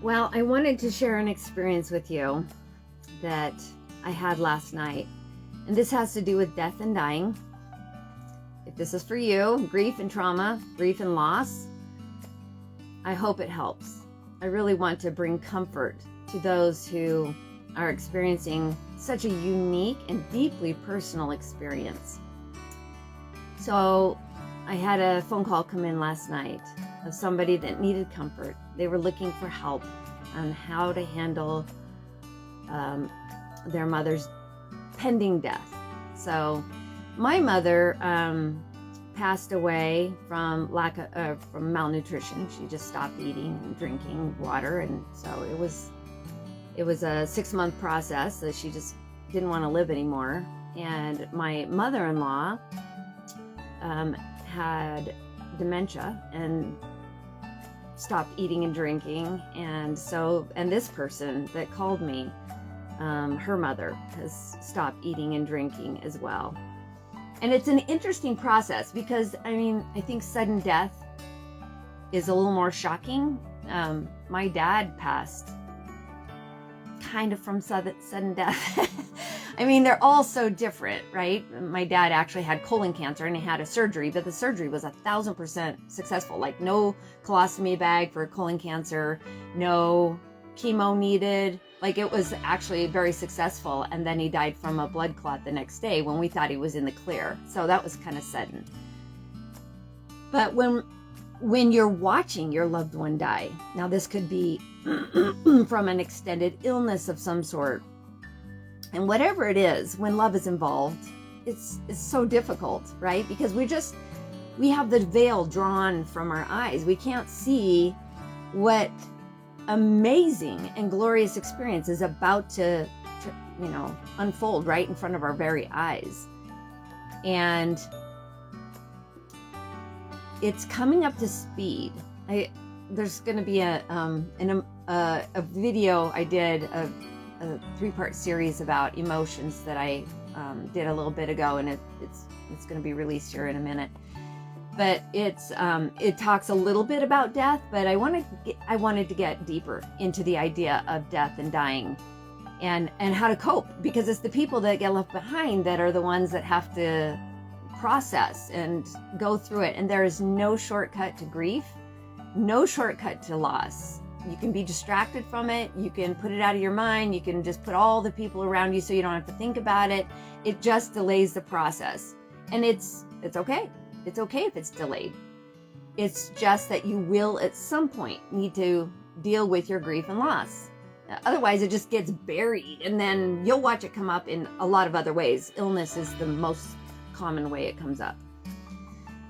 Well, I wanted to share an experience with you that I had last night. And this has to do with death and dying. If this is for you, grief and trauma, grief and loss, I hope it helps. I really want to bring comfort to those who are experiencing such a unique and deeply personal experience. So I had a phone call come in last night of somebody that needed comfort. They were looking for help on how to handle their mother's pending death. So my mother passed away from from malnutrition. She just stopped eating and drinking water, and so it was a 6-month process that she just didn't want to live anymore. And my mother-in-law had dementia and stopped eating and drinking, and this person that called me, her mother has stopped eating and drinking as well. And it's an interesting process because I think sudden death is a little more shocking. My dad passed kind of from sudden death. They're all so different, right? My dad actually had colon cancer and he had a surgery, but the surgery was 1,000% successful. Like no colostomy bag for colon cancer, no chemo needed. Like it was actually very successful. And then he died from a blood clot the next day when we thought he was in the clear. So that was kind of sudden. But when you're watching your loved one die, now this could be from an extended illness of some sort, and whatever it is, when love is involved, it's so difficult, right? Because we have the veil drawn from our eyes. We can't see what amazing and glorious experience is about to unfold right in front of our very eyes. And it's coming up to speed. There's going to be a video I did, a 3-part series about emotions that I did a little bit ago, and it's going to be released here in a minute. But it talks a little bit about death, but I wanted to get deeper into the idea of death and dying, and how to cope, because it's the people that get left behind that are the ones that have to process and go through it. And there is no shortcut to grief, no shortcut to loss. You can be distracted from it. You can put it out of your mind. You can just put all the people around you so you don't have to think about it. It just delays the process. And it's okay. It's okay if it's delayed. It's just that you will at some point need to deal with your grief and loss. Otherwise, it just gets buried, and then you'll watch it come up in a lot of other ways. Illness is the most common way it comes up.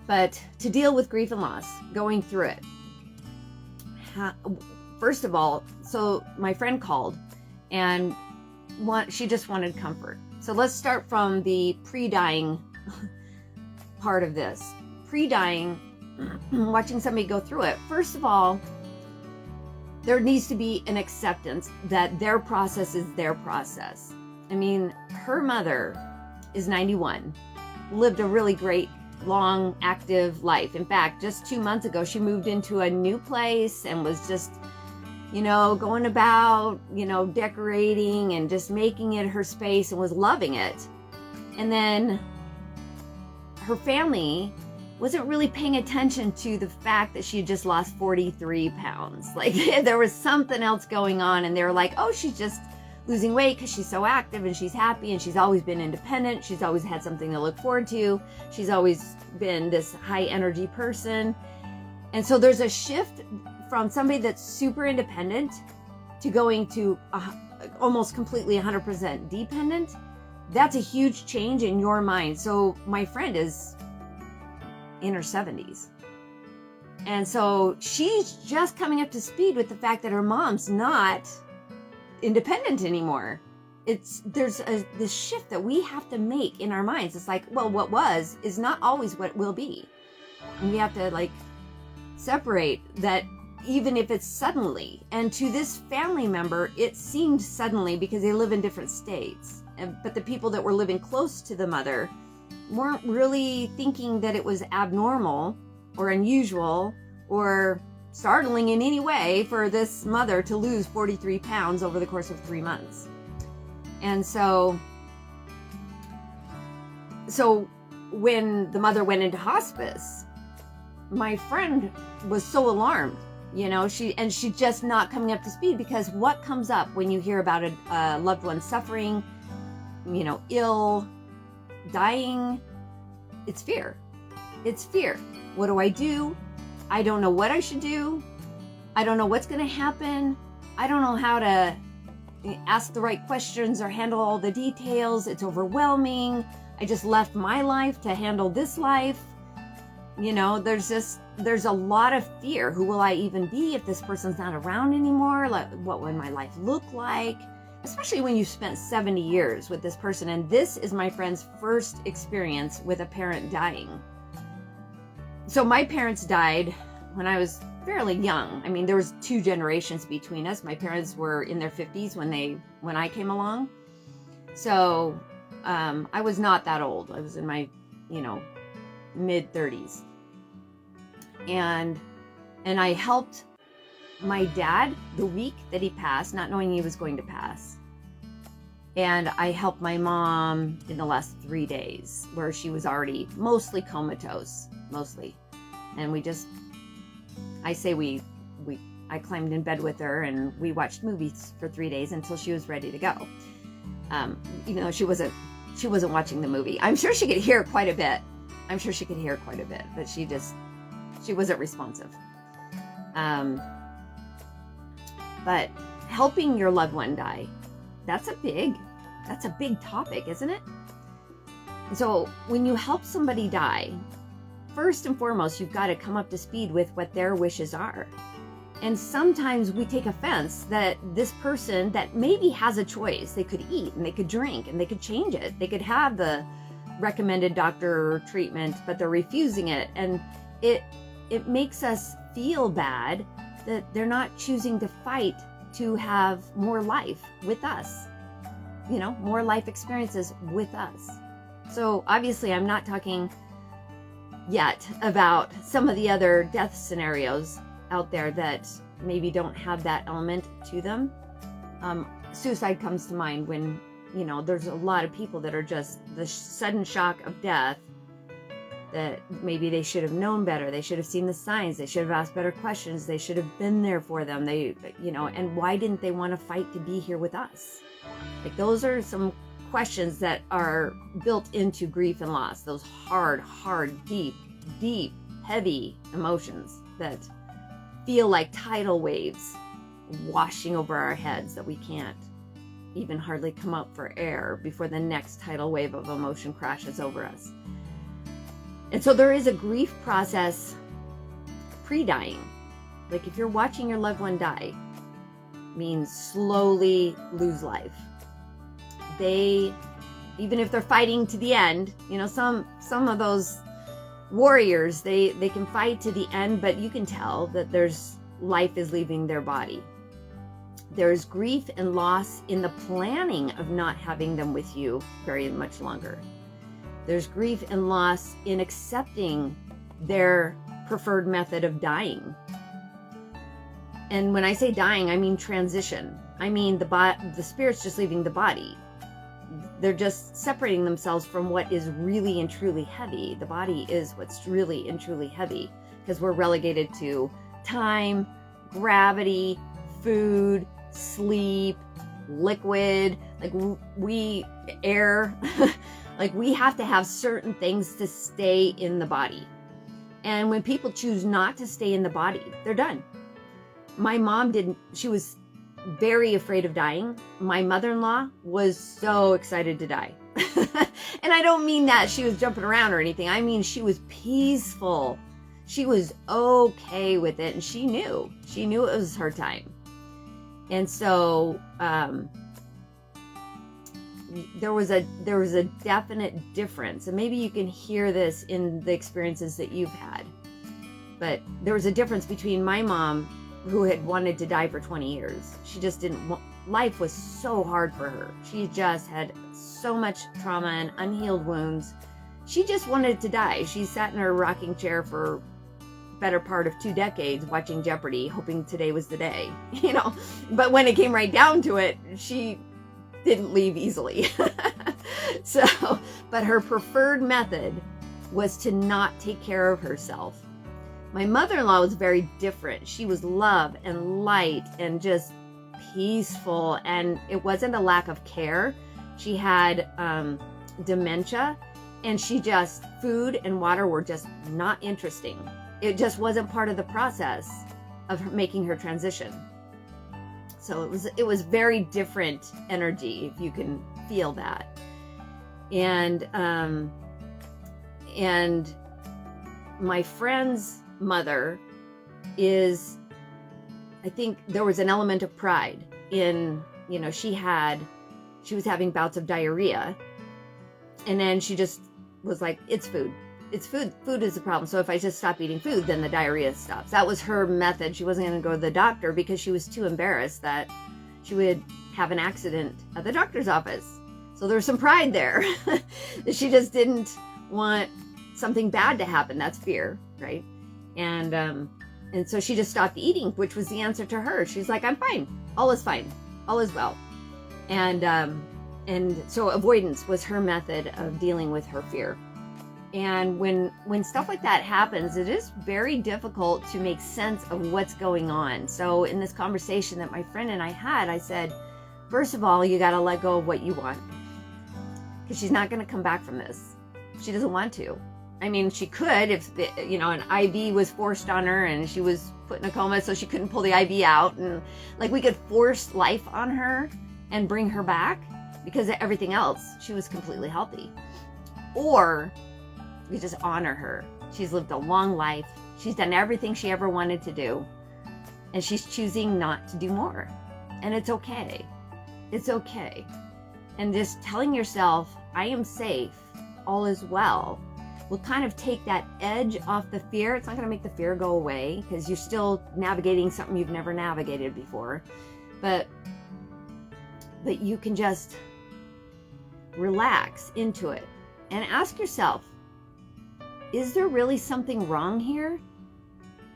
But to deal with grief and loss, going through it, first of all, so my friend called and she just wanted comfort. So let's start from the pre-dying part of this. Pre-dying, watching somebody go through it. First of all, there needs to be an acceptance that their process is their process. Her mother is 91, lived a really great, long, active life. In fact, just 2 months ago, she moved into a new place and was just going about, decorating and just making it her space and was loving it. And then her family wasn't really paying attention to the fact that she had just lost 43 pounds. Like there was something else going on, and they were like, oh, she's just losing weight because she's so active and she's happy and she's always been independent. She's always had something to look forward to. She's always been this high energy person. And so there's a shift from somebody that's super independent to going to almost completely 100% dependent. That's a huge change in your mind. So my friend is in her 70s. And so she's just coming up to speed with the fact that her mom's not independent anymore. There's this shift that we have to make in our minds. It's like, well, what was is not always what will be. And we have to separate that, even if it's suddenly. And to this family member, it seemed suddenly because they live in different states. But the people that were living close to the mother weren't really thinking that it was abnormal or unusual or startling in any way for this mother to lose 43 pounds over the course of 3 months. And so when the mother went into hospice, my friend was so alarmed, she's just not coming up to speed, because what comes up when you hear about a loved one suffering, ill, dying? It's fear. It's fear. What do? I don't know what I should do. I don't know what's going to happen. I don't know how to ask the right questions or handle all the details. It's overwhelming. I just left my life to handle this life. There's a lot of fear. Who will I even be if this person's not around anymore? Like, what would my life look like? Especially when you spent 70 years with this person. And this is my friend's first experience with a parent dying. So my parents died when I was fairly young. I mean, there was 2 generations between us. My parents were in their 50s when I came along. So I was not that old. I was in my, mid 30s. And I helped my dad the week that he passed, not knowing he was going to pass. And I helped my mom in the last 3 days, where she was already mostly comatose, mostly. And I climbed in bed with her and we watched movies for 3 days until she was ready to go. Even though she wasn't watching the movie. I'm sure she could hear quite a bit. But she wasn't responsive. But helping your loved one die, that's a big topic, isn't it? So when you help somebody die, first and foremost, you've got to come up to speed with what their wishes are. And sometimes we take offense that this person that maybe has a choice, they could eat and they could drink and they could change it. They could have the recommended doctor treatment, but they're refusing it. And it makes us feel bad that they're not choosing to fight to have more life with us, more life experiences with us. So obviously I'm not talking yet about some of the other death scenarios out there that maybe don't have that element to them. Suicide comes to mind when, there's a lot of people that are just the sudden shock of death, that maybe they should have known better. They should have seen the signs. They should have asked better questions. They should have been there for them. And why didn't they want to fight to be here with us? Like, those are some questions that are built into grief and loss. Those hard, deep, heavy emotions that feel like tidal waves washing over our heads, that we can't even hardly come up for air before the next tidal wave of emotion crashes over us. And so there is a grief process pre-dying. Like, if you're watching your loved one die, means slowly lose life. Even if they're fighting to the end, some of those warriors, they can fight to the end, but you can tell that life is leaving their body. There's grief and loss in the planning of not having them with you very much longer. There's grief and loss in accepting their preferred method of dying. And when I say dying, I mean transition. I mean the spirit's just leaving the body. They're just separating themselves from what is really and truly heavy. The body is what's really and truly heavy, because we're relegated to time, gravity, food, sleep, liquid, air. Like, we have to have certain things to stay in the body. And when people choose not to stay in the body, they're done. My mom she was very afraid of dying. My mother-in-law was so excited to die. And I don't mean that she was jumping around or anything. I mean, she was peaceful. She was okay with it, and she knew it was her time. And so there was a definite difference, and maybe you can hear this in the experiences that you've had. But there was a difference between my mom, who had wanted to die for 20 years. She just didn't life was so hard for her. She just had so much trauma and unhealed wounds. She just wanted to die. She sat in her rocking chair for better part of 2 decades watching Jeopardy, hoping today was the day, you know. But when it came right down to it, she didn't leave easily. So, but her preferred method was to not take care of herself. My mother-in-law was very different. She was love and light and just peaceful, and it wasn't a lack of care. She had dementia, and food and water were just not interesting. It just wasn't part of the process of her making her transition. So it was very different energy, if you can feel that. And my friend's mother is, I think there was an element of pride in, you know, she was having bouts of diarrhea, and then she just was like, it's food. It's food. Food is the problem. So if I just stop eating food, then the diarrhea stops. That was her method. She wasn't going to go to the doctor because she was too embarrassed that she would have an accident at the doctor's office. So there was some pride there. She just didn't want something bad to happen. That's fear, right? And so she just stopped eating, which was the answer to her. She's like, I'm fine. All is fine. All is well. And so avoidance was her method of dealing with her fear. And when stuff like that happens, it is very difficult to make sense of what's going on. So in this conversation that my friend and I had, I said, first of all, you got to let go of what you want, because she's not going to come back from this. She doesn't want to. I mean, she could if, you know, an IV was forced on her and she was put in a coma so she couldn't pull the IV out. And like we could force life on her and bring her back, because of everything else, she was completely healthy. Or we just honor her. She's lived a long life. She's done everything she ever wanted to do. And she's choosing not to do more. And it's okay. It's okay. And just telling yourself, I am safe, all is well, will kind of take that edge off the fear. It's not going to make the fear go away, because you're still navigating something you've never navigated before. But you can just relax into it and ask yourself, is there really something wrong here?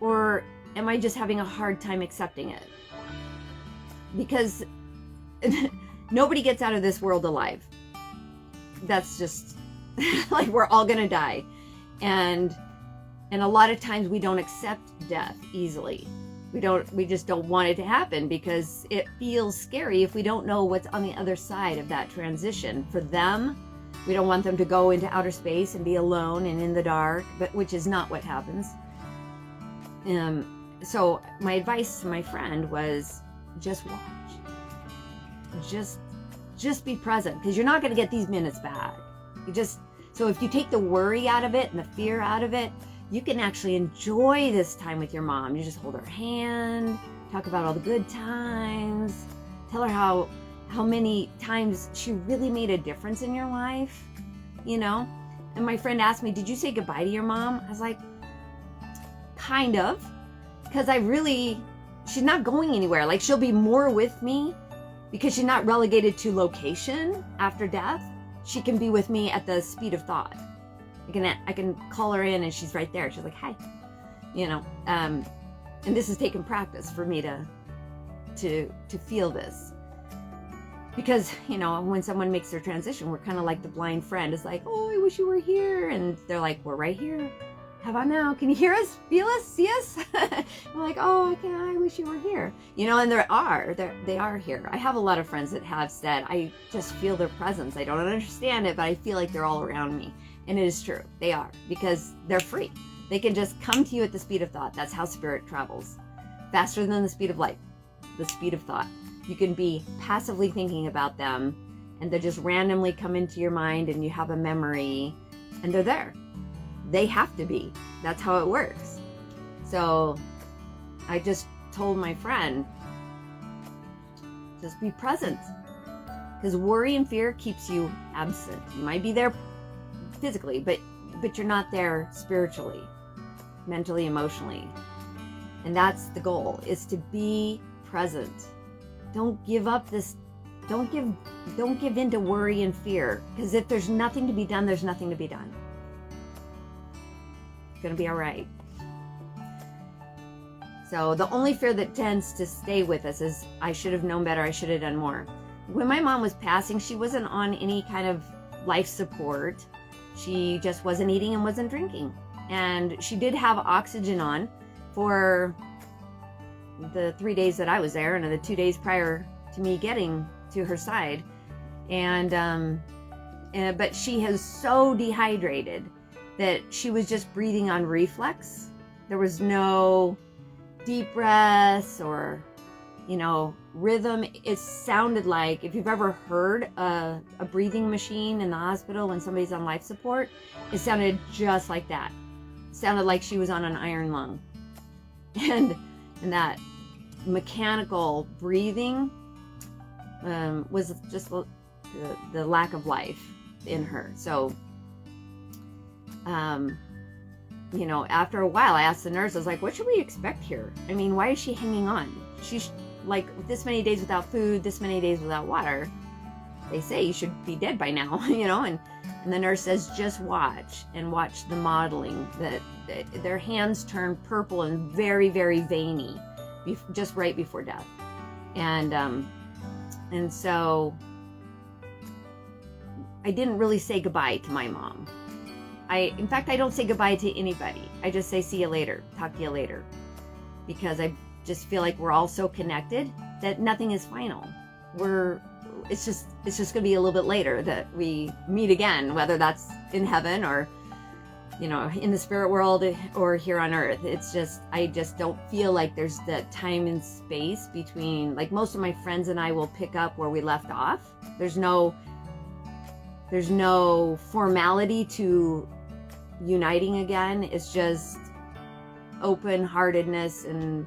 Or am I just having a hard time accepting it? Because nobody gets out of this world alive. That's just like, we're all gonna die. And a lot of times we don't accept death easily. We just don't want it to happen, because it feels scary if we don't know what's on the other side of that transition. For them, we don't want them to go into outer space and be alone and in the dark, but which is not what happens. So my advice to my friend was, just watch. Just be present, because you're not going to get these minutes back. So if you take the worry out of it and the fear out of it, you can actually enjoy this time with your mom. You just hold her hand, talk about all the good times, tell her how many times she really made a difference in your life, you know? And my friend asked me, did you say goodbye to your mom? I was like, kind of, because she's not going anywhere. Like, she'll be more with me because she's not relegated to location after death. She can be with me at the speed of thought. I can call her in and she's right there. She's like, hi, you know, and this has taken practice for me to feel this, because, you know, when someone makes their transition, we're kind of like the blind friend. It's like, oh, I wish you were here. And they're like, we're right here. How about now? Can you hear us, feel us, see us? We're like, oh, okay, I wish you were here. You know, and they are here. I have a lot of friends that have said, I just feel their presence. I don't understand it, but I feel like they're all around me. And it is true. They are, because they're free. They can just come to you at the speed of thought. That's how spirit travels. Faster than the speed of light, the speed of thought. You can be passively thinking about them, and they just randomly come into your mind, and you have a memory, and they're there. They have to be. That's how it works. So I just told my friend, just be present, because worry and fear keeps you absent. You might be there physically, but you're not there spiritually, mentally, emotionally. And that's the goal, is to be present. Don't give up this. Don't give in to worry and fear, because if there's nothing to be done, there's nothing to be done. It's gonna be all right. So the only fear that tends to stay with us is, I should have known better, I should have done more. When my mom was passing, she wasn't on any kind of life support. She just wasn't eating and wasn't drinking. And she did have oxygen on for the 3 days that I was there and the 2 days prior to me getting to her side. But she is so dehydrated that she was just breathing on reflex. There was no deep breaths or, rhythm. It sounded like, if you've ever heard a breathing machine in the hospital when somebody's on life support, it sounded just like that. It sounded like she was on an iron lung. And that mechanical breathing was just the lack of life in her. So, after a while, I asked the nurse, I was like, what should we expect here? I mean, why is she hanging on? She's like this many days without food, this many days without water. They say you should be dead by now, and the nurse says, just watch the modeling, that their hands turn purple and very, very veiny just right before death. And so I didn't really say goodbye to my mom. In fact, I don't say goodbye to anybody. I just say, see you later, talk to you later. Because I just feel like we're all so connected that nothing is final. It's just going to be a little bit later that we meet again, whether that's in heaven or, in the spirit world or here on earth. I just don't feel like there's that time and space between, like, most of my friends and I will pick up where we left off. There's no formality to uniting again. It's just open-heartedness and,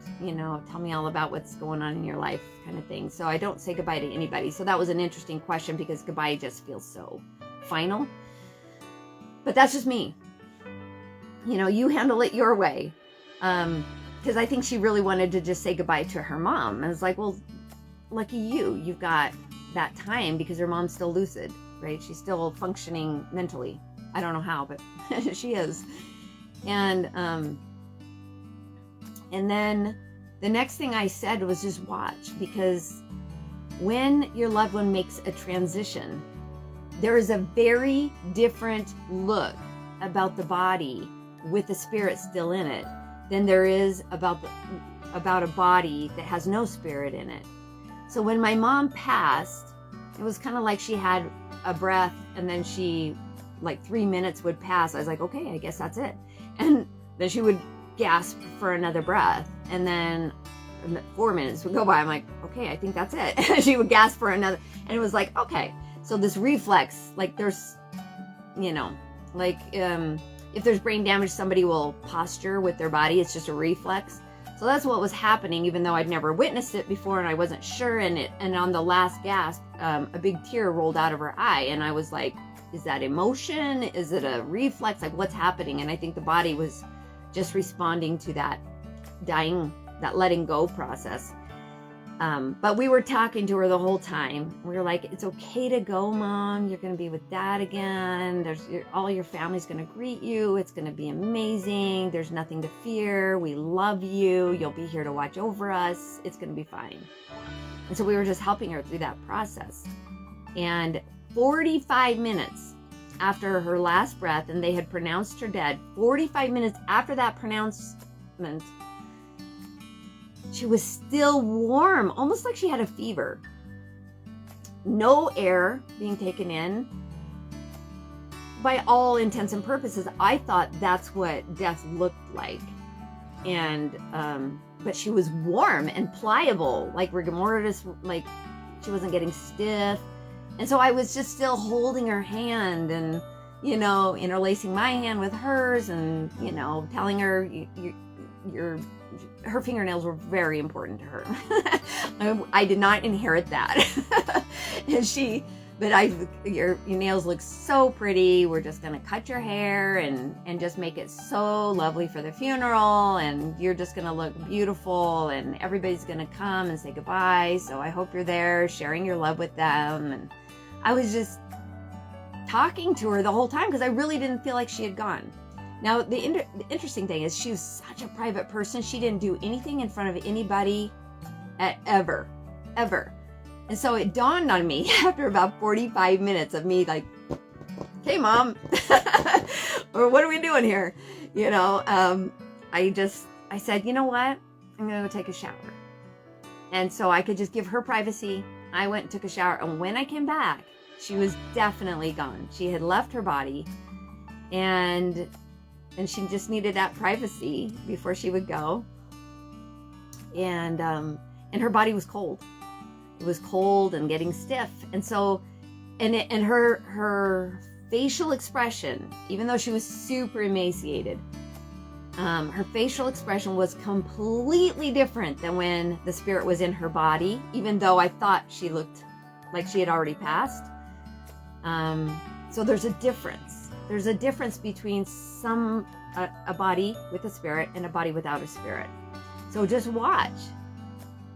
tell me all about what's going on in your life kind of thing. So I don't say goodbye to anybody. So that was an interesting question because goodbye just feels so final. But that's just me. You handle it your way. Because I think she really wanted to just say goodbye to her mom. And I was like, well, lucky you've got that time because her mom's still lucid, right? She's still functioning mentally. I don't know how, but she is. And then the next thing I said was just watch, because when your loved one makes a transition, there is a very different look about the body with the spirit still in it than there is about a body that has no spirit in it. So when my mom passed, it was kind of like she had a breath and then she, like 3 minutes would pass. I was like, okay, I guess that's it. And then she would gasp for another breath. And then 4 minutes would go by. I'm like, okay, I think that's it. And she would gasp for another. And it was like, okay. So this reflex, like there's, if there's brain damage, somebody will posture with their body. It's just a reflex. So that's what was happening, even though I'd never witnessed it before and I wasn't sure. And on the last gasp, a big tear rolled out of her eye. And I was like, is that emotion? Is it a reflex? Like, what's happening? And I think the body was just responding to that dying, that letting go process. But we were talking to her the whole time. We were like, it's okay to go, Mom. You're going to be with Dad again. All your family's going to greet you. It's going to be amazing. There's nothing to fear. We love you. You'll be here to watch over us. It's going to be fine. And so we were just helping her through that process. And 45 minutes after her last breath, and they had pronounced her dead, 45 minutes after that pronouncement, she was still warm, almost like she had a fever. No air being taken in. By all intents and purposes, I thought that's what death looked like. And, but she was warm and pliable, like rigor mortis, like she wasn't getting stiff. And so I was just still holding her hand and, interlacing my hand with hers and, telling her her fingernails were very important to her. I did not inherit that. Your nails look so pretty. We're just going to cut your hair and just make it so lovely for the funeral. And you're just going to look beautiful and everybody's going to come and say goodbye. So I hope you're there sharing your love with them. And I was just talking to her the whole time because I really didn't feel like she had gone. Now, the interesting thing is she was such a private person. She didn't do anything in front of anybody ever. And so it dawned on me after about 45 minutes of me like, "Hey, Mom," or "What are we doing here?" I said, "You know what? I'm going to go take a shower." And so I could just give her privacy. I went and took a shower. And when I came back, she was definitely gone. She had left her body, and she just needed that privacy before she would go. And her body was cold. It was cold and getting stiff. And so, and her facial expression, even though she was super emaciated, her facial expression was completely different than when the spirit was in her body, even though I thought she looked like she had already passed. So there's a difference. There's a difference between a body with a spirit and a body without a spirit. So just watch.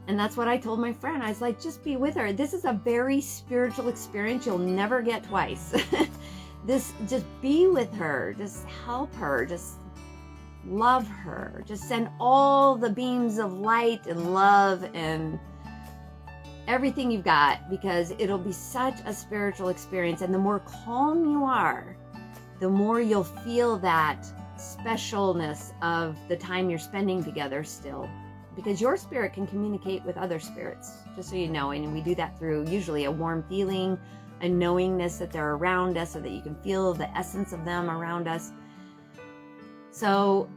And that's what I told my friend. I was like, just be with her. This is a very spiritual experience you'll never get twice. Just be with her. Just help her. Just love her. Just send all the beams of light and love and everything you've got, because it'll be such a spiritual experience. And the more calm you are, the more you'll feel that specialness of the time you're spending together still, because your spirit can communicate with other spirits, just so you know. And we do that through usually a warm feeling, a knowingness that they're around us, so that you can feel the essence of them around us. So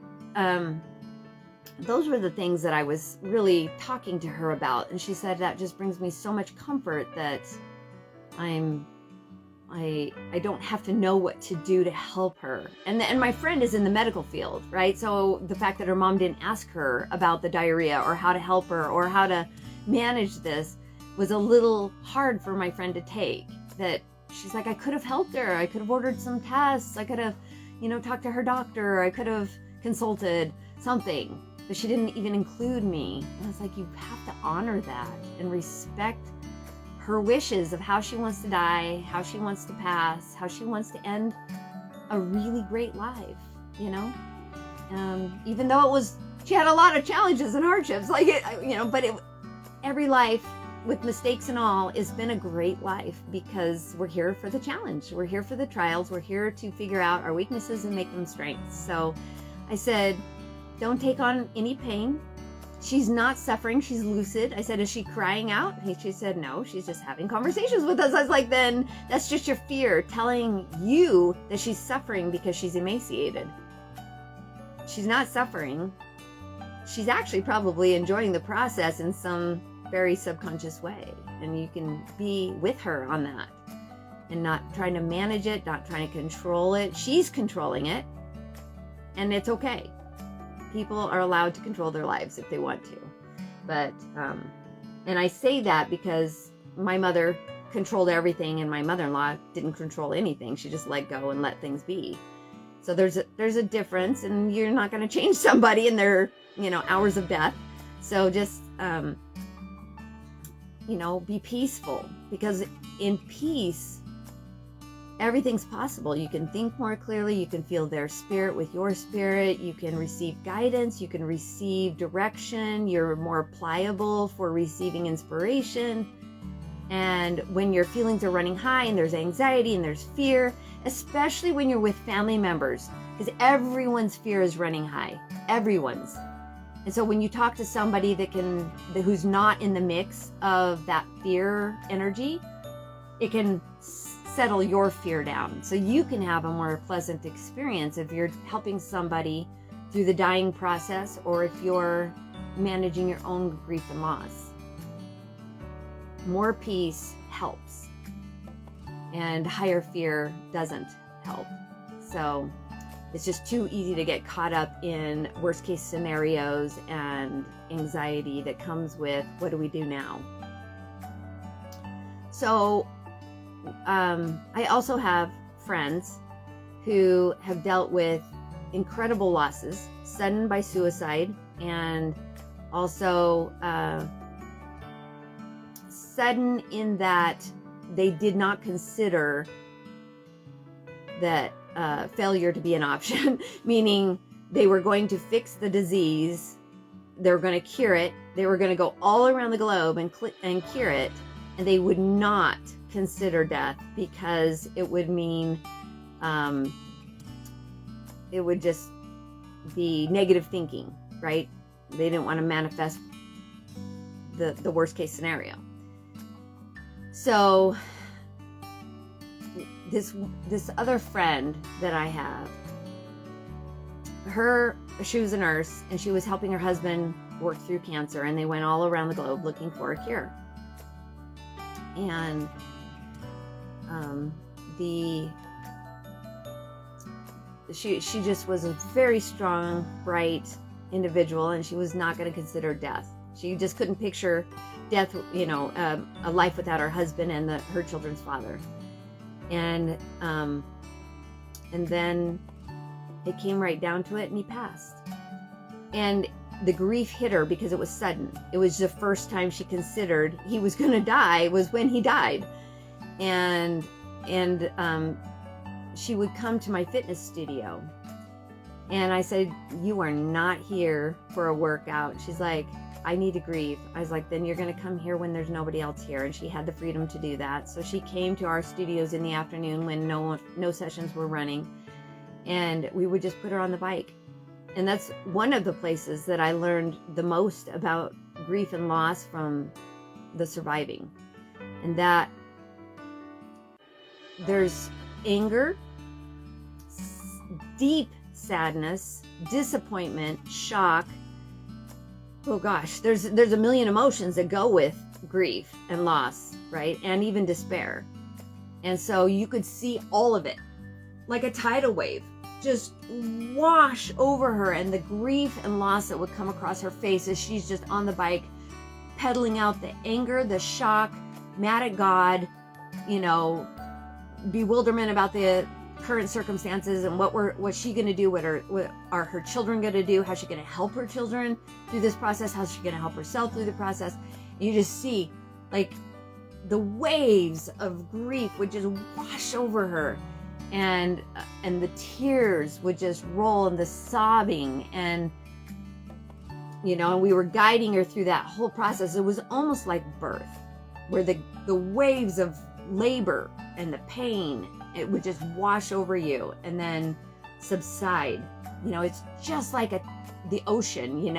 those were the things that I was really talking to her about. And she said, that just brings me so much comfort that I don't have to know what to do to help her. And my friend is in the medical field, right? So the fact that her mom didn't ask her about the diarrhea or how to help her or how to manage this was a little hard for my friend to take. That she's like, I could have helped her. I could have ordered some tests. I could have, talked to her doctor. I could have consulted something, but she didn't even include me. And I was like, you have to honor that and respect her wishes of how she wants to die, how she wants to pass, how she wants to end a really great life, even though she had a lot of challenges and hardships, every life with mistakes and all has been a great life, because we're here for the challenge. We're here for the trials. We're here to figure out our weaknesses and make them strengths. So I said, don't take on any pain. She's not suffering. She's lucid. I said, is she crying out? She said, no, she's just having conversations with us. I was like, then that's just your fear telling you that she's suffering because she's emaciated. She's not suffering. She's actually probably enjoying the process in some very subconscious way. And you can be with her on that and not trying to manage it, not trying to control it. She's controlling it, and it's okay. People are allowed to control their lives if they want to. But, and I say that because my mother controlled everything, and my mother-in-law didn't control anything. She just let go and let things be. So there's a difference, and you're not going to change somebody in their, hours of death. So just, be peaceful, because in peace, everything's possible. You can think more clearly. You can feel their spirit with your spirit. You can receive guidance. You can receive direction. You're more pliable for receiving inspiration. And when your feelings are running high and there's anxiety and there's fear, especially when you're with family members, because everyone's fear is running high. Everyone's. And so when you talk to somebody who's not in the mix of that fear energy, it can settle your fear down, so you can have a more pleasant experience if you're helping somebody through the dying process, or if you're managing your own grief and loss. More peace helps, and higher fear doesn't help. So it's just too easy to get caught up in worst case scenarios and anxiety that comes with, what do we do now? So I also have friends who have dealt with incredible losses, sudden by suicide, and also sudden in that they did not consider that failure to be an option, meaning they were going to fix the disease, they were going to cure it, they were going to go all around the globe and cure it, and they would not consider death because it would mean it would just be negative thinking, right? They didn't want to manifest the worst case scenario. So this other friend that I have, she was a nurse, and she was helping her husband work through cancer, and they went all around the globe looking for a cure. And she just was a very strong, bright individual, and she was not going to consider death. She just couldn't picture death, a life without her husband and her children's father. And then it came right down to it, and he passed. And the grief hit her because it was sudden. It was the first time she considered he was going to die was when he died. And she would come to my fitness studio, and I said, "You are not here for a workout." She's like, "I need to grieve." I was like, "Then you're going to come here when there's nobody else here." And she had the freedom to do that. So she came to our studios in the afternoon when no sessions were running, and we would just put her on the bike. And that's one of the places that I learned the most about grief and loss from the surviving. And that there's anger, deep sadness, disappointment, shock. Oh gosh, there's a million emotions that go with grief and loss, right? And even despair. And so you could see all of it like a tidal wave just wash over her, and the grief and loss that would come across her face as she's just on the bike, pedaling out the anger, the shock, mad at God, bewilderment about the current circumstances and what's she going to do, what are her children going to do, how's she going to help her children through this process, how's she going to help herself through the process. And you just see like the waves of grief would just wash over her, and the tears would just roll, and the sobbing, and and we were guiding her through that whole process. It was almost like birth, where the waves of labor and the pain, it would just wash over you and then subside. It's just like the ocean, you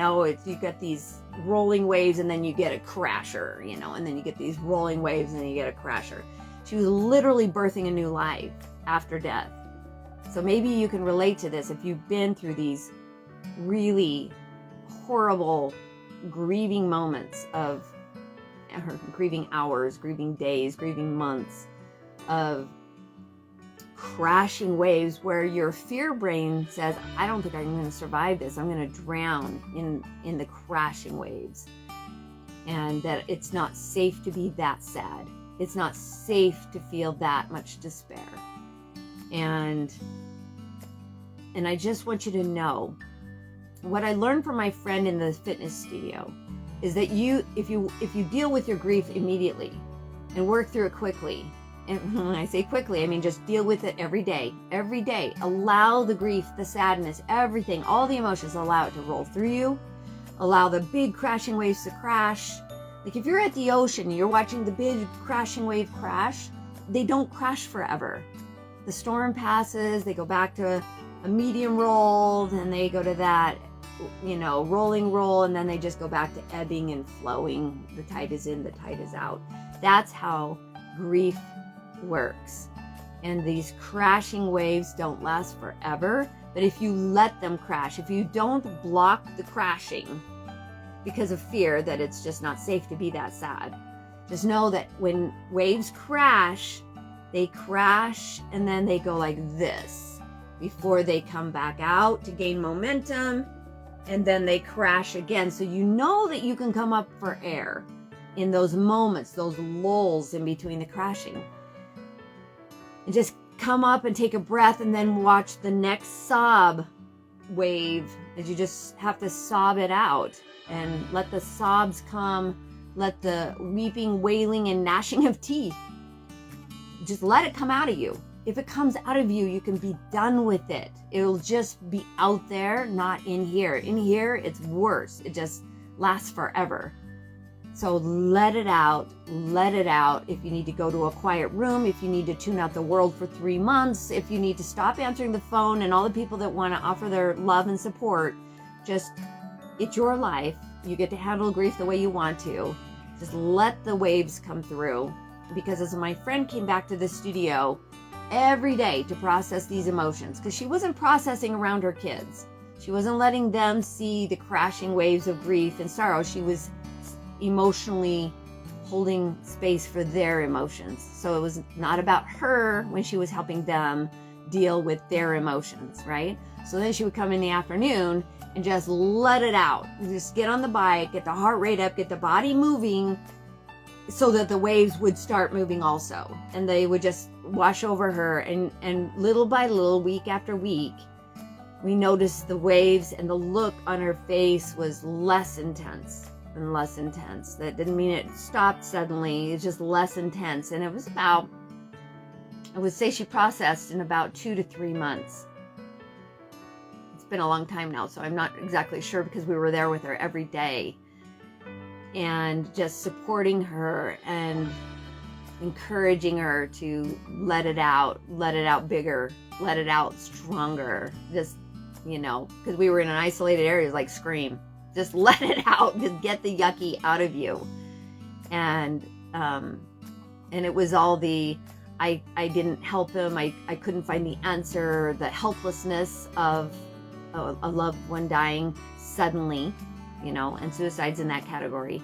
get these rolling waves, and then you get a crasher, and then you get these rolling waves, and then you get a crasher. She was literally birthing a new life after death. So maybe you can relate to this if you've been through these really horrible grieving moments of grieving hours, grieving days, grieving months of crashing waves where your fear brain says, "I don't think I'm going to survive this. I'm going to drown in the crashing waves." And that it's not safe to be that sad. It's not safe to feel that much despair. And I just want you to know what I learned from my friend in the fitness studio is that if you deal with your grief immediately and work through it quickly, and when I say quickly, I mean just deal with it every day, allow the grief, the sadness, everything, all the emotions, allow it to roll through you, allow the big crashing waves to crash. Like if you're at the ocean and you're watching the big crashing wave crash, they don't crash forever. The storm passes, they go back to a medium roll, then they go to that, rolling roll, and then they just go back to ebbing and flowing. The tide is in, the tide is out. That's how grief works. And these crashing waves don't last forever, but if you let them crash, if you don't block the crashing because of fear that it's just not safe to be that sad, just know that when waves crash, they crash and then they go like this before they come back out to gain momentum, and then they crash again. So you know that you can come up for air in those moments, those lulls in between the crashing. And just come up and take a breath, and then watch the next sob wave as you just have to sob it out, and let the sobs come, let the weeping, wailing, and gnashing of teeth, just let it come out of you. if it comes out of you, you can be done with it. It'll just be out there, not in here. In here, it's worse. It just lasts forever. So let it out. Let it out. If you need to go to a quiet room, if you need to tune out the world for 3 months, if you need to stop answering the phone and all the people that want to offer their love and support, just, it's your life. You get to handle grief the way you want to. Just let the waves come through. Because as my friend came back to the studio every day to process these emotions, because she wasn't processing around her kids. She wasn't letting them see the crashing waves of grief and sorrow. She was emotionally holding space for their emotions. So it was not about her when she was helping them deal with their emotions, right? So then she would come in the afternoon and just let it out. Just get on the bike, get the heart rate up, get the body moving, so that the waves would start moving also. And they would just wash over her. And little by little, week after week, we noticed the waves, and the look on her face was less intense and less intense. That didn't mean it stopped suddenly. It's just less intense. And it was about, I would say she processed in about 2 to 3 months. It's been a long time now, so I'm not exactly sure, because we were there with her every day and just supporting her and encouraging her to let it out bigger, let it out stronger. Just, because we were in an isolated area, like scream, just let it out, just get the yucky out of you. And it was all the, I didn't help him, I couldn't find the answer, the helplessness of a loved one dying suddenly, and suicide's in that category.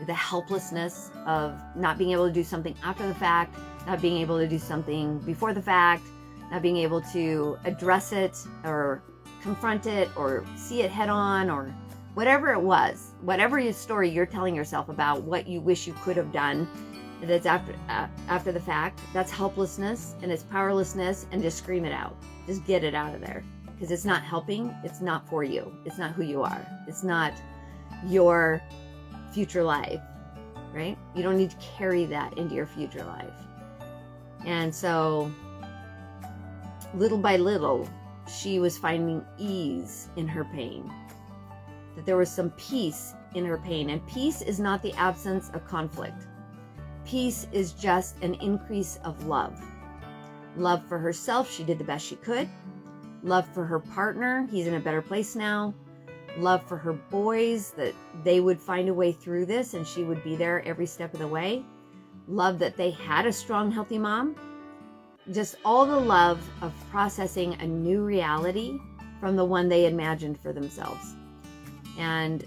The helplessness of not being able to do something after the fact, not being able to do something before the fact, not being able to address it or confront it or see it head on, or whatever it was, whatever your story you're telling yourself about what you wish you could have done, that's after the fact, that's helplessness and it's powerlessness, and just scream it out. Just get it out of there, because it's not helping. It's not for you. It's not who you are. It's not your future life, right? You don't need to carry that into your future life. And so little by little, she was finding ease in her pain, that there was some peace in her pain. And peace is not the absence of conflict. Peace is just an increase of love. Love for herself, she did the best she could. Love for her partner, he's in a better place now. Love for her boys, that they would find a way through this and she would be there every step of the way. Love that they had a strong, healthy mom. Just all the love of processing a new reality from the one they imagined for themselves. And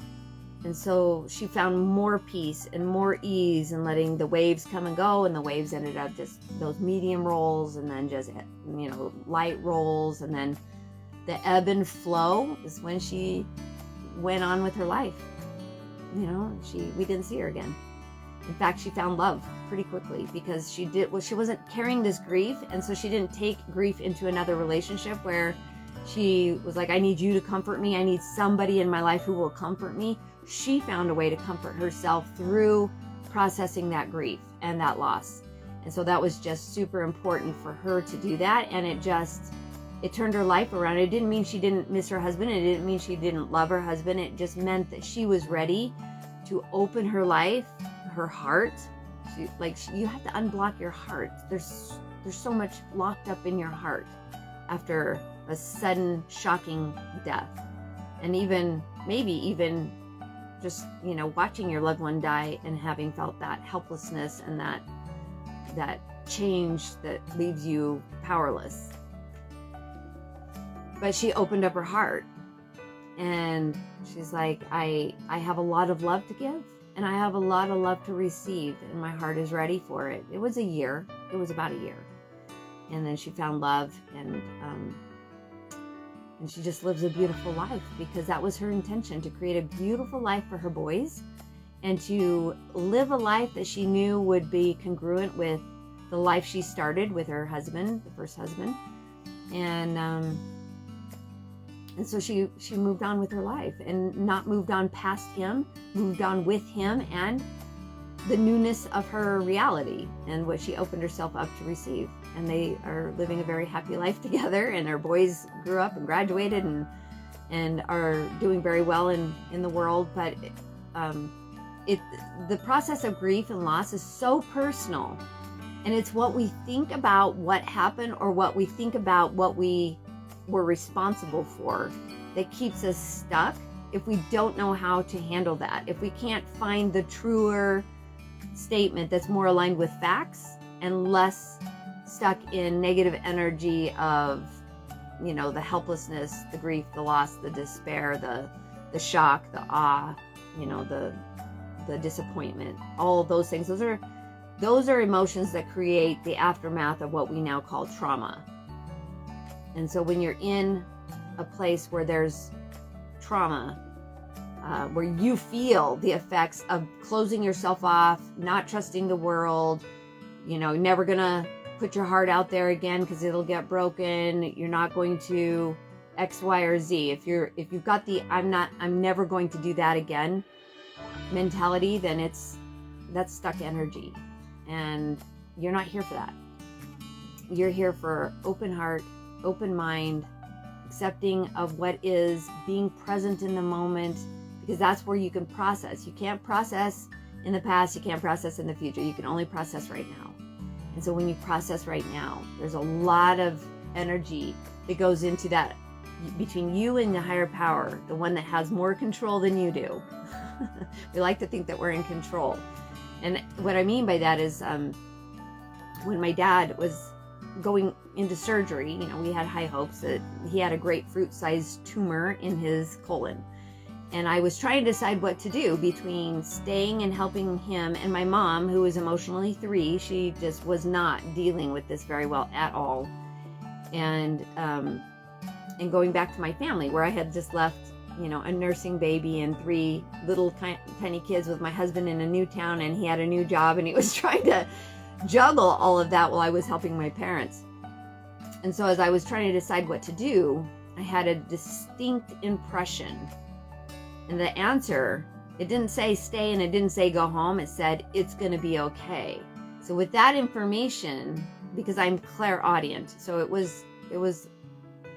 so she found more peace and more ease in letting the waves come and go, and the waves ended up just those medium rolls, and then just, light rolls, and then the ebb and flow is when she went on with her life. We didn't see her again. In fact, she found love pretty quickly, because she wasn't carrying this grief, and so she didn't take grief into another relationship where she was like, I need you to comfort me. I need somebody in my life who will comfort me. She found a way to comfort herself through processing that grief and that loss. And so that was just super important for her to do that. And it turned her life around. It didn't mean she didn't miss her husband. It didn't mean she didn't love her husband. It just meant that she was ready to open her life, her heart. You have to unblock your heart. There's so much locked up in your heart after a sudden, shocking death. And maybe even just, watching your loved one die and having felt that helplessness and that change that leaves you powerless. But she opened up her heart, and she's like, I have a lot of love to give, and I have a lot of love to receive, and my heart is ready for it. It was about a year. And then she found love, and she just lives a beautiful life, because that was her intention, to create a beautiful life for her boys and to live a life that she knew would be congruent with the life she started with her husband, the first husband. And so she moved on with her life, and not moved on past him, moved on with him and the newness of her reality and what she opened herself up to receive. and they are living a very happy life together, and our boys grew up and graduated and are doing very well in the world. But the process of grief and loss is so personal, and it's what we think about what happened, or what we think about what we were responsible for, that keeps us stuck if we don't know how to handle that. If we can't find the truer statement that's more aligned with facts and less stuck in negative energy of, the helplessness, the grief, the loss, the despair, the shock, the awe, the disappointment, all of those things. Those are emotions that create the aftermath of what we now call trauma. And so when you're in a place where there's trauma, where you feel the effects of closing yourself off, not trusting the world, never gonna put your heart out there again because it'll get broken. You're not going to X, Y, or Z. If you've got the I'm never going to do that again mentality, then that's stuck energy, and you're not here for that. You're here for open heart, open mind, accepting of what is, being present in the moment, because that's where you can process. You can't process in the past, you can't process in the future. You can only process right now. And so when you process right now, there's a lot of energy that goes into that between you and the higher power, the one that has more control than you do. We like to think that we're in control. And what I mean by that is when my dad was going into surgery, we had high hopes that he had a grapefruit-sized tumor in his colon. And I was trying to decide what to do between staying and helping him and my mom, who was emotionally 3. She just was not dealing with this very well at all. And going back to my family, where I had just left, a nursing baby and 3 little tiny kids with my husband in a new town, and he had a new job, and he was trying to juggle all of that while I was helping my parents. And so as I was trying to decide what to do, I had a distinct impression. And the answer, it didn't say stay and it didn't say go home. It said, it's going to be okay. So with that information, because I'm clairaudient, so it was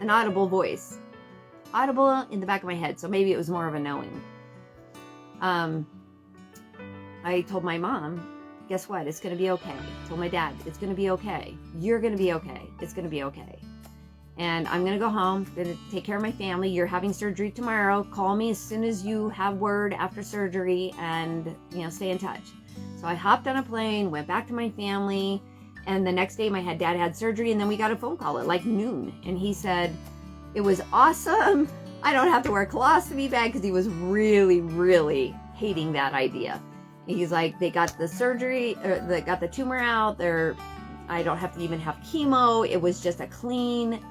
an audible voice, audible in the back of my head. So maybe it was more of a knowing. I told my mom, guess what? It's going to be okay. I told my dad, it's going to be okay. You're going to be okay. It's going to be okay. And I'm going to go home, going to take care of my family. You're having surgery tomorrow. Call me as soon as you have word after surgery, and, stay in touch. So I hopped on a plane, went back to my family. And the next day my dad had surgery, and then we got a phone call at like noon. And he said, it was awesome. I don't have to wear a colostomy bag, because he was really, really hating that idea. And he's like, they got the surgery, or they got the tumor out. I don't have to even have chemo. It was just a clean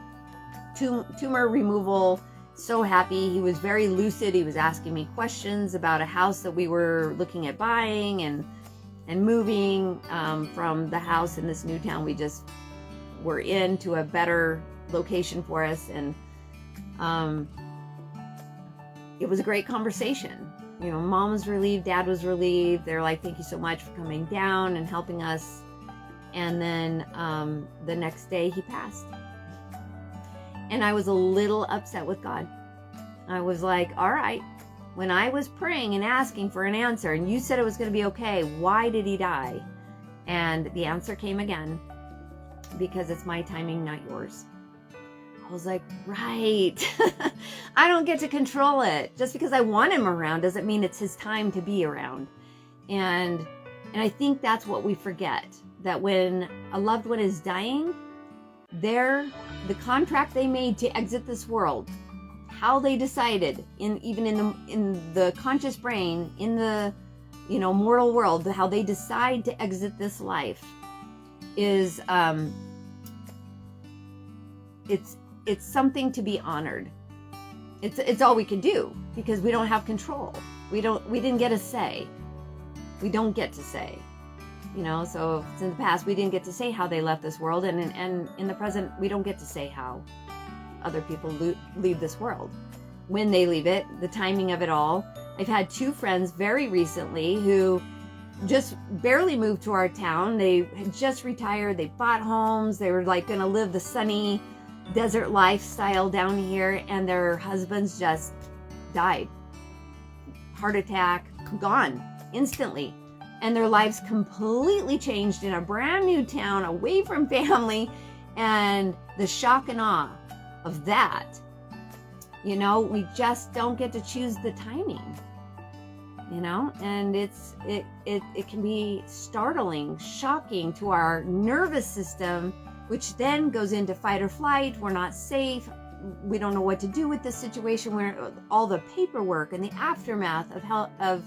tumor removal. So happy. He was very lucid. He was asking me questions about a house that we were looking at buying and moving from the house in this new town we just were in to a better location for us. And it was a great conversation. Mom was relieved, dad was relieved. They're like, thank you so much for coming down and helping us. And then the next day he passed. And I was a little upset with God. I was like, all right, when I was praying and asking for an answer, and you said it was going to be okay, why did he die? And the answer came again, because it's my timing, not yours. I was like, right. I don't get to control it. Just because I want him around doesn't mean it's his time to be around. And I think that's what we forget, that when a loved one is dying, the contract they made to exit this world, how they decided in the conscious brain, in the mortal world, how they decide to exit this life is it's something to be honored. It's all we can do, because we don't have control. We didn't get a say. We don't get to say. So in the past, we didn't get to say how they left this world, and in the present, we don't get to say how other people leave this world. When they leave it, the timing of it all. I've had 2 friends very recently who just barely moved to our town. They had just retired. They bought homes. They were like going to live the sunny desert lifestyle down here, and their husbands just died. Heart attack, gone instantly. And their lives completely changed in a brand new town, away from family, and the shock and awe of that. You know, we just don't get to choose the timing. You know, and it can be startling, shocking to our nervous system, which then goes into fight or flight. We're not safe. We don't know what to do with this situation, where all the paperwork and the aftermath of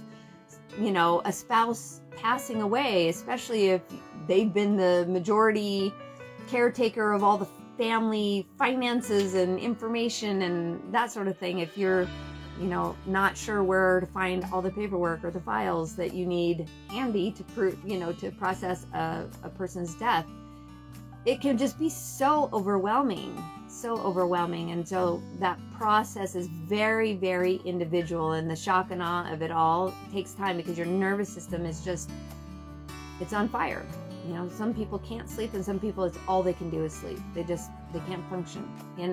you know, a spouse passing away, especially if they've been the majority caretaker of all the family finances and information and that sort of thing. If you're, you know, not sure where to find all the paperwork or the files that you need handy to prove, you know, to process a person's death, it can just be so overwhelming. And so that process is very, very individual, and the shock and awe of it all takes time because your nervous system is just, it's on fire. You know, some people can't sleep, and some people, it's all they can do is sleep. They can't function.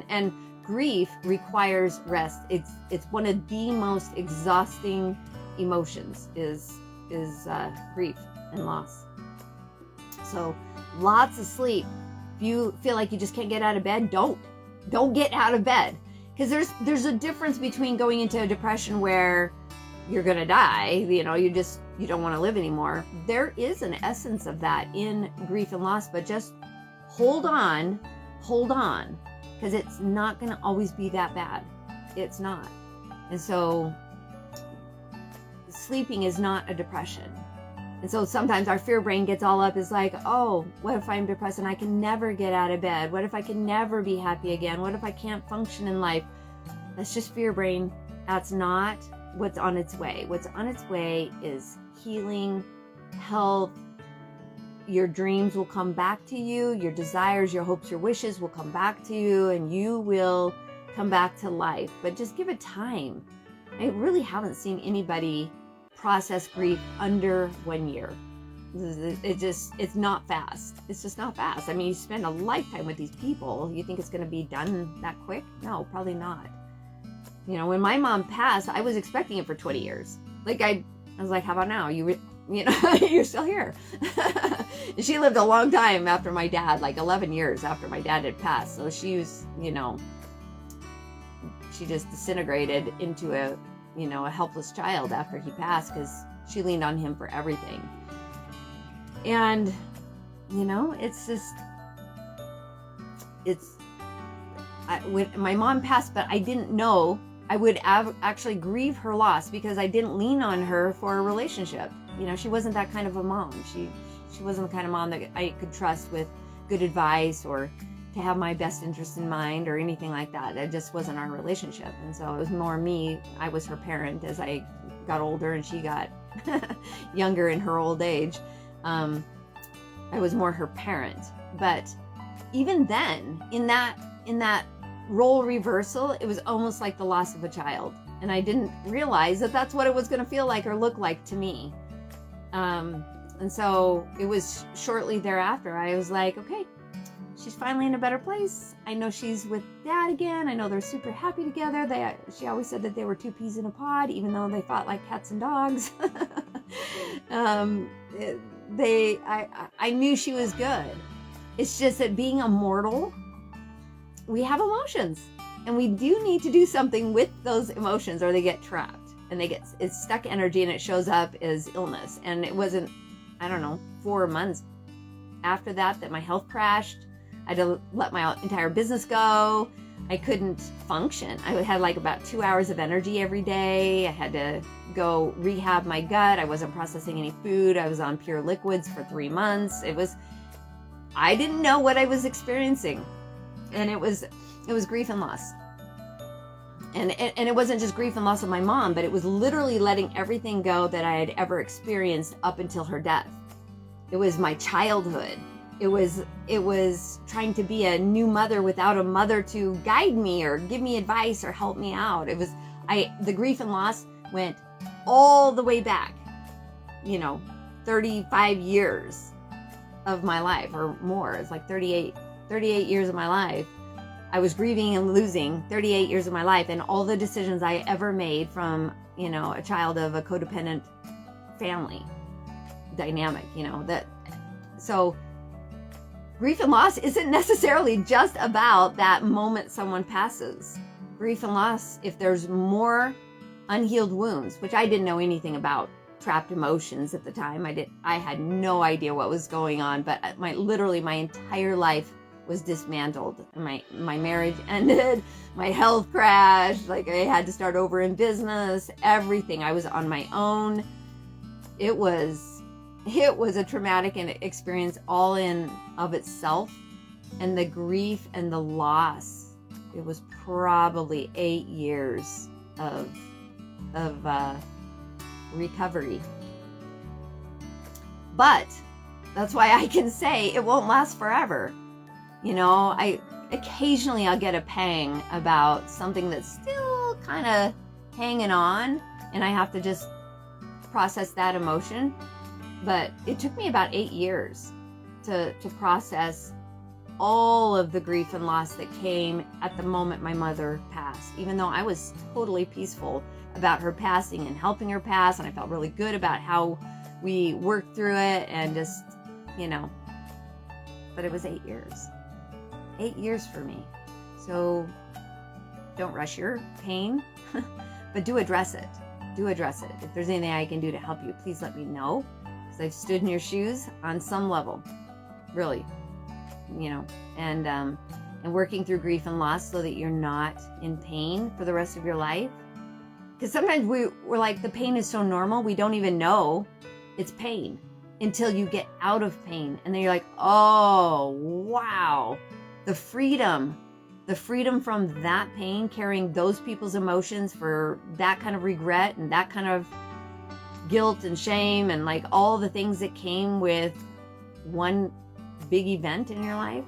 And grief requires rest. It's one of the most exhausting emotions is grief and loss. So lots of sleep. If you feel like you just can't get out of bed, don't get out of bed, because there's a difference between going into a depression where you're gonna die, you know, you don't want to live anymore. There is an essence of that in grief and loss, but just hold on, because it's not gonna always be that bad. It's not. And so sleeping is not a depression. And so sometimes our fear brain gets all up, is like, oh, what if I'm depressed and I can never get out of bed? What if I can never be happy again? What if I can't function in life? That's just fear brain. That's not what's on its way. What's on its way is healing, health. Your dreams will come back to you. Your desires, your hopes, your wishes will come back to you, and you will come back to life. But just give it time. I really haven't seen anybody process grief under 1 year. It's not fast. It's just not fast. I mean, you spend a lifetime with these people. You think it's going to be done that quick? No, probably not. You know, when my mom passed, I was expecting it for 20 years. Like I was like, how about now? You know, you're still here. She lived a long time after my dad, like 11 years after my dad had passed. So she was, you know, she just disintegrated into a helpless child after he passed, because she leaned on him for everything. And, you know, when my mom passed, but I didn't know I would actually grieve her loss, because I didn't lean on her for a relationship. You know, she wasn't that kind of a mom. She wasn't the kind of mom that I could trust with good advice or to have my best interest in mind or anything like that. It just wasn't our relationship. And so it was more me. I was her parent as I got older and she got younger in her old age. I was more her parent. But even then, in that role reversal, it was almost like the loss of a child. And I didn't realize that that's what it was going to feel like or look like to me. And so it was shortly thereafter, I was like, okay, she's finally in a better place. I know she's with dad again. I know they're super happy together. She always said that they were two peas in a pod, even though they fought like cats and dogs. I knew she was good. It's just that being a mortal, we have emotions, and we do need to do something with those emotions, or they get trapped and it's stuck energy, and it shows up as illness. And it wasn't, I don't know, 4 months after that my health crashed. I had to let my entire business go. I couldn't function. I had like about 2 hours of energy every day. I had to go rehab my gut. I wasn't processing any food. I was on pure liquids for 3 months. I didn't know what I was experiencing. And it was grief and loss. And it wasn't just grief and loss of my mom, but it was literally letting everything go that I had ever experienced up until her death. It was my childhood. It was trying to be a new mother without a mother to guide me or give me advice or help me out. The grief and loss went all the way back, 35 years of my life or more. It's like 38 years of my life. I was grieving and losing 38 years of my life, and all the decisions I ever made from, a child of a codependent family dynamic, so grief and loss isn't necessarily just about that moment someone passes. Grief and loss, if there's more unhealed wounds, which I didn't know anything about trapped emotions at the time. I had no idea what was going on, but literally my entire life was dismantled. My marriage ended, my health crashed, like I had to start over in business, everything. I was on my own. It was a traumatic experience all in of itself, and the grief and the loss, it was probably 8 years of recovery. But that's why I can say it won't last forever. Occasionally I'll get a pang about something that's still kind of hanging on, and I have to just process that emotion. But it took me about 8 years to process all of the grief and loss that came at the moment my mother passed, even though I was totally peaceful about her passing and helping her pass, and I felt really good about how we worked through it, and just, but it was 8 years. 8 years for me. So don't rush your pain, but do address it. Do address it. If there's anything I can do to help you, please let me know, because I've stood in your shoes on some level, really, and working through grief and loss so that you're not in pain for the rest of your life. Because sometimes we're like, the pain is so normal, we don't even know it's pain until you get out of pain. And then you're like, oh, wow. The freedom from that pain, carrying those people's emotions for that kind of regret and that kind of guilt and shame and like all the things that came with one big event in your life.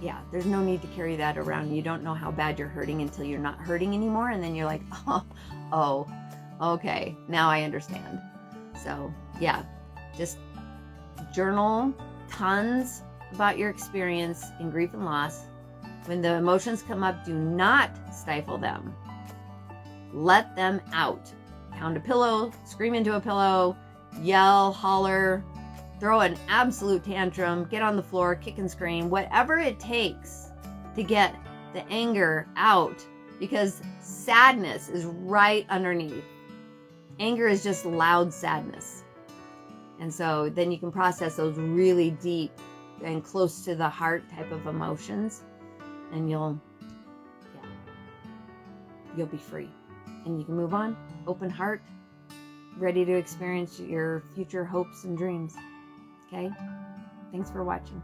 Yeah, there's no need to carry that around. You don't know how bad you're hurting until you're not hurting anymore. And then you're like, oh, okay, now I understand. So yeah, just journal tons about your experience in grief and loss. When the emotions come up, do not stifle them. Let them out. Pound a pillow, scream into a pillow, yell, holler, throw an absolute tantrum, get on the floor, kick and scream, whatever it takes to get the anger out, because sadness is right underneath. Anger is just loud sadness. And so then you can process those really deep and close to the heart type of emotions, and you'll be free, and you can move on, open heart, ready to experience your future hopes and dreams. Okay? Thanks for watching.